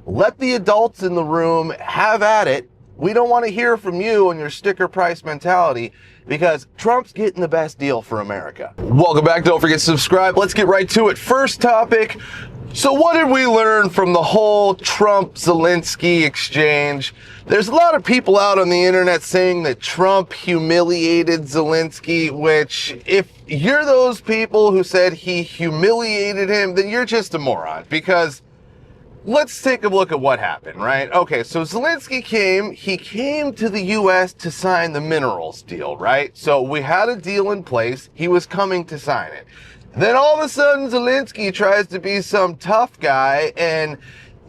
let the adults in the room have at it. We don't want to hear from you and your sticker price mentality, because Trump's getting the best deal for America. Welcome back. Don't forget to subscribe. Let's get right to it. First topic. So what did we learn from the whole Trump-Zelensky exchange? There's a lot of people out on the internet saying that Trump humiliated Zelensky, which, if you're those people who said he humiliated him, then you're just a moron, because let's take a look at what happened, right? Okay, so Zelensky came to the U.S. to sign the minerals deal, right? So we had a deal in place. He was coming to sign it. Then all of a sudden, Zelensky tries to be some tough guy, and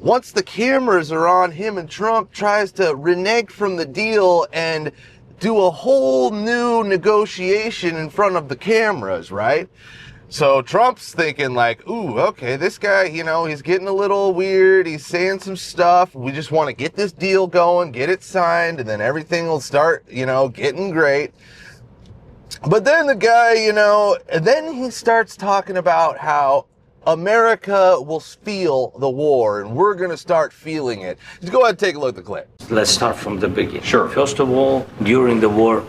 once the cameras are on him, and Trump tries to renege from the deal and do a whole new negotiation in front of the cameras, right? So Trump's thinking like, ooh, okay, this guy, you know, he's getting a little weird. He's saying some stuff. We just want to get this deal going, get it signed, and then everything will start, you know, getting great. But then the guy, you know, and then he starts talking about how America will feel the war, and we're going to start feeling it. Just go ahead and take a look at the clip. Let's start from the beginning. Sure. First of all, during the war,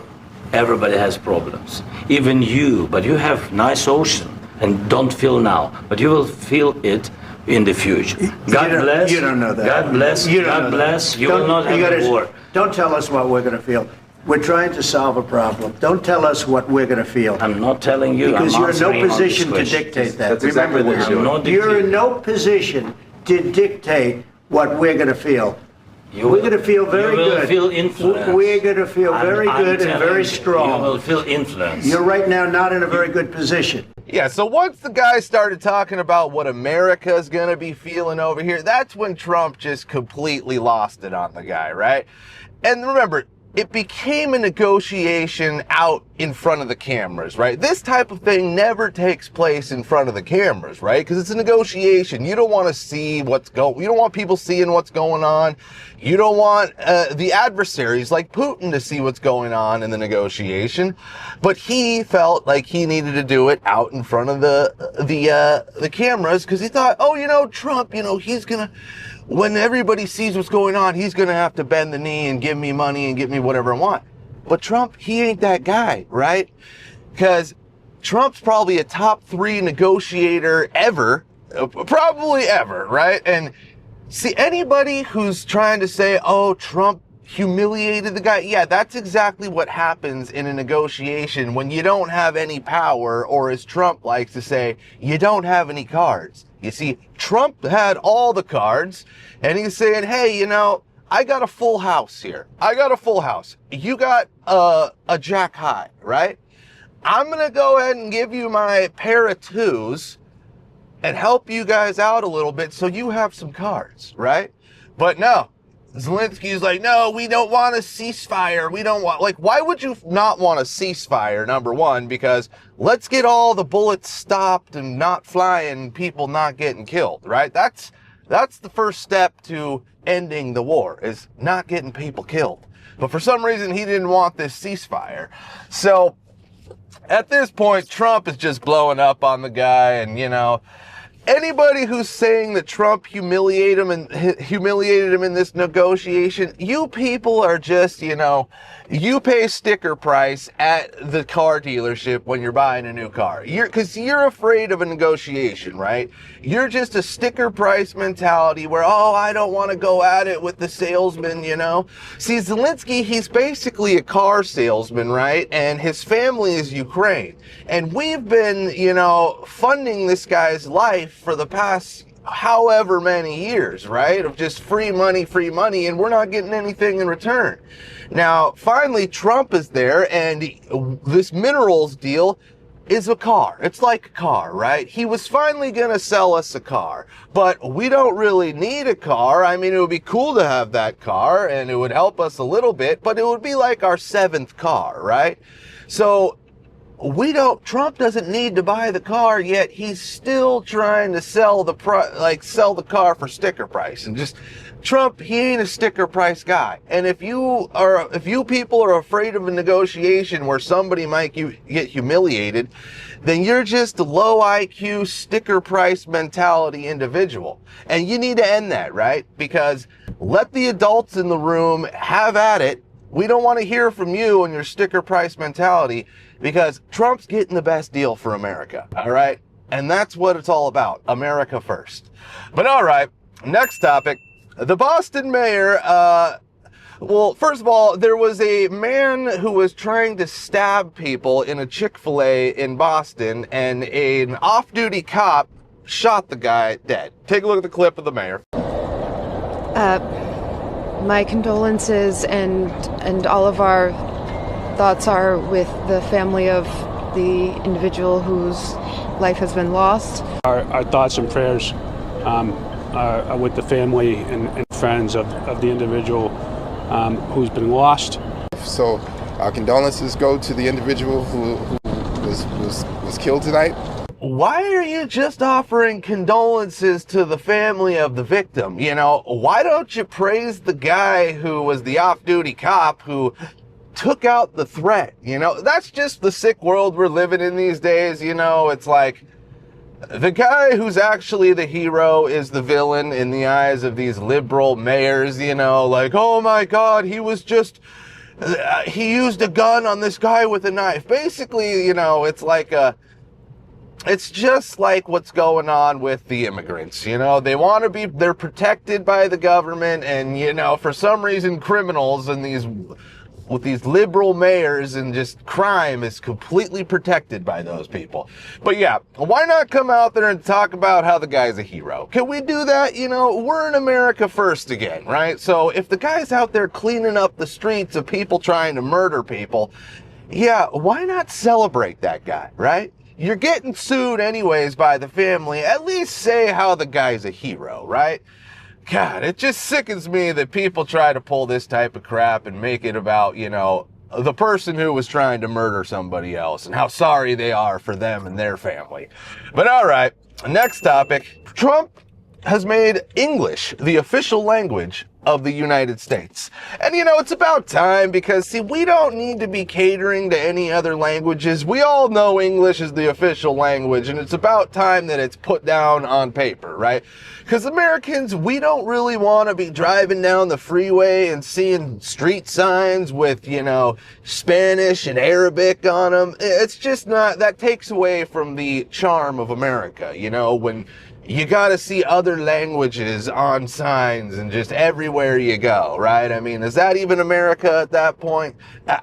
everybody has problems. Even you, but you have nice ocean and don't feel now, but you will feel it in the future. God bless. You don't know that. God bless. God bless. You will not have a war. Don't tell us what we're going to feel. We're trying to solve a problem. Don't tell us what we're going to feel. I'm not telling you. Because I'm you're in no answering position on to this question. dictate that. That's exactly Remember what this. you're doing. You're in no position to dictate what we're going to feel. We're going to feel very good. You will feel influence. We're going to feel very good and very strong. You will feel influence. You're right now not in a very good position. Yeah, so once the guy started talking about what America's going to be feeling over here, that's when Trump just completely lost it on the guy, right? And remember, it became a negotiation out in front of the cameras, right? This type of thing never takes place in front of the cameras, right? Because it's a negotiation. You don't want to see you don't want people seeing what's going on. You don't want the adversaries like Putin to see what's going on in the negotiation. But he felt like he needed to do it out in front of the cameras, because he thought, oh, you know, Trump, you know, he's gonna, when everybody sees what's going on, he's going to have to bend the knee and give me money and give me whatever I want. But Trump, he ain't that guy, right? Because Trump's probably a top 3 negotiator ever, probably ever, right? And see, anybody who's trying to say, oh, Trump humiliated the guy, yeah, that's exactly what happens in a negotiation when you don't have any power, or as Trump likes to say, you don't have any cards. You see, Trump had all the cards, and he's saying, hey, you know, I got a full house here. I got a full house. You got a jack high, right? I'm going to go ahead and give you my pair of 2s and help you guys out a little bit so you have some cards, right? But no, Zelensky's like, no, we don't want a ceasefire. We don't want, like, why would you not want a ceasefire, number one? Because let's get all the bullets stopped and not flying, people not getting killed, right? That's the first step to ending the war, is not getting people killed. But for some reason, he didn't want this ceasefire. So at this point, Trump is just blowing up on the guy, and, you know, anybody who's saying that Trump humiliated him in this negotiation, you people are just, you know, you pay sticker price at the car dealership when you're buying a new car. Because you're afraid of a negotiation, right? You're just a sticker price mentality where, oh, I don't want to go at it with the salesman, you know? See, Zelensky, he's basically a car salesman, right? And his family is Ukraine. And we've been, you know, funding this guy's life for the past however many years, right? Of just free money, and we're not getting anything in return. Now, finally, Trump is there, and this minerals deal is a car. It's like a car, right? He was finally going to sell us a car, but we don't really need a car. I mean, it would be cool to have that car, and it would help us a little bit, but it would be like our 7th car, right? So Trump doesn't need to buy the car, yet he's still trying to sell the car for sticker price. And just, Trump, he ain't a sticker price guy. And if you people are afraid of a negotiation where somebody might get humiliated, then you're just a low IQ sticker price mentality individual. And you need to end that, right? Because let the adults in the room have at it. We don't want to hear from you and your sticker price mentality, because Trump's getting the best deal for America, all right? And that's what it's all about, America first. But all right, next topic. The Boston mayor, well, first of all, there was a man who was trying to stab people in a Chick-fil-A in Boston, and an off-duty cop shot the guy dead. Take a look at the clip of the mayor. My condolences and all of our thoughts are with the family of the individual whose life has been lost. Our thoughts and prayers are with the family and friends of the individual who's been lost. So our condolences go to the individual who was killed tonight. Why are you just offering condolences to the family of the victim? You know, why don't you praise the guy who was the off-duty cop who took out the threat? You know, that's just the sick world we're living in these days. You know, it's like the guy who's actually the hero is the villain in the eyes of these liberal mayors, you know, like, oh my God, he used a gun on this guy with a knife. Basically, you know, it's just like what's going on with the immigrants. You know, they're protected by the government, and, you know, for some reason criminals and with these liberal mayors and just crime is completely protected by those people. But yeah, why not come out there and talk about how the guy's a hero? Can we do that? You know, we're in America first again, right? So if the guy's out there cleaning up the streets of people trying to murder people, yeah, why not celebrate that guy, right? You're getting sued anyways by the family. At least say how the guy's a hero, right? God, it just sickens me that people try to pull this type of crap and make it about, you know, the person who was trying to murder somebody else and how sorry they are for them and their family. But all right, next topic. Trump has made English the official language of the United States. And, you know, it's about time, because, see, we don't need to be catering to any other languages. We all know English is the official language, and it's about time that it's put down on paper, right? Because Americans, we don't really want to be driving down the freeway and seeing street signs with, you know, Spanish and Arabic on them. It's just not, that takes away from the charm of America, you know, when you got to see other languages on signs and just everywhere you go, right? I mean, is that even America at that point?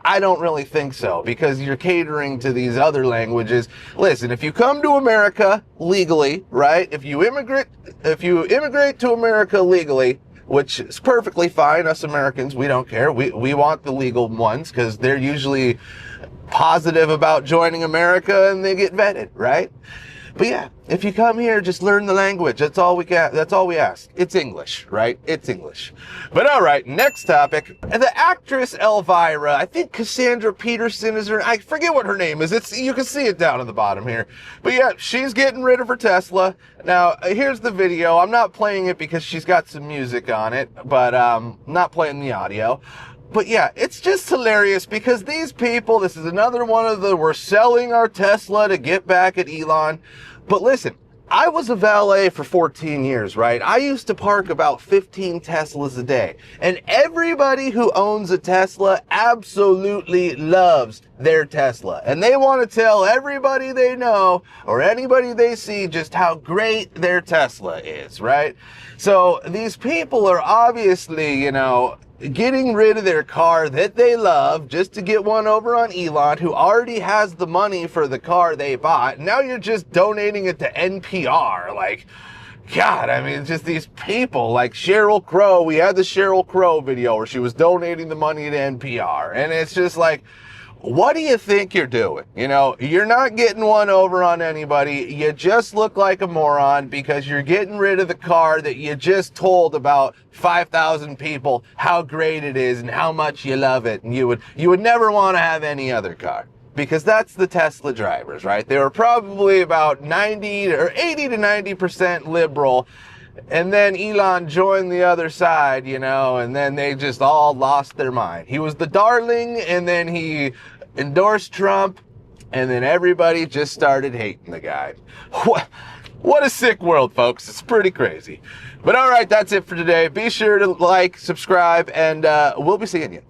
I don't really think so, because you're catering to these other languages. Listen, if you come to America legally, right? If you immigrate to America legally, which is perfectly fine, us Americans, we don't care. We want the legal ones, because they're usually positive about joining America and they get vetted, right? But yeah, if you come here, just learn the language. That's all we ask. It's English, right? It's English. But all right, next topic. The actress Elvira, I think Cassandra Peterson is her, I forget what her name is. You can see it down at the bottom here. But yeah, she's getting rid of her Tesla. Now, here's the video. I'm not playing it because she's got some music on it, but not playing the audio. But yeah, it's just hilarious, because these people, this is another one of the, we're selling our Tesla to get back at Elon. But listen, I was a valet for 14 years, right? I used to park about 15 Teslas a day. And everybody who owns a Tesla absolutely loves their Tesla. And they want to tell everybody they know or anybody they see just how great their Tesla is, right? So these people are obviously, you know, getting rid of their car that they love just to get one over on Elon, who already has the money for the car they bought. Now you're just donating it to NPR. Like, God, I mean, just these people like Sheryl Crow. We had the Sheryl Crow video where she was donating the money to NPR. And it's just like, what do you think you're doing? You know, you're not getting one over on anybody. You just look like a moron because you're getting rid of the car that you just told about 5,000 people how great it is and how much you love it. And you would never want to have any other car. because that's the Tesla drivers, right? They were probably about 90 or 80 to 90% liberal. And then Elon joined the other side, you know, and then they just all lost their mind. He was the darling, and then he endorsed Trump, and then everybody just started hating the guy. What a sick world, folks. It's pretty crazy. But all right, that's it for today. Be sure to like, subscribe, and we'll be seeing you.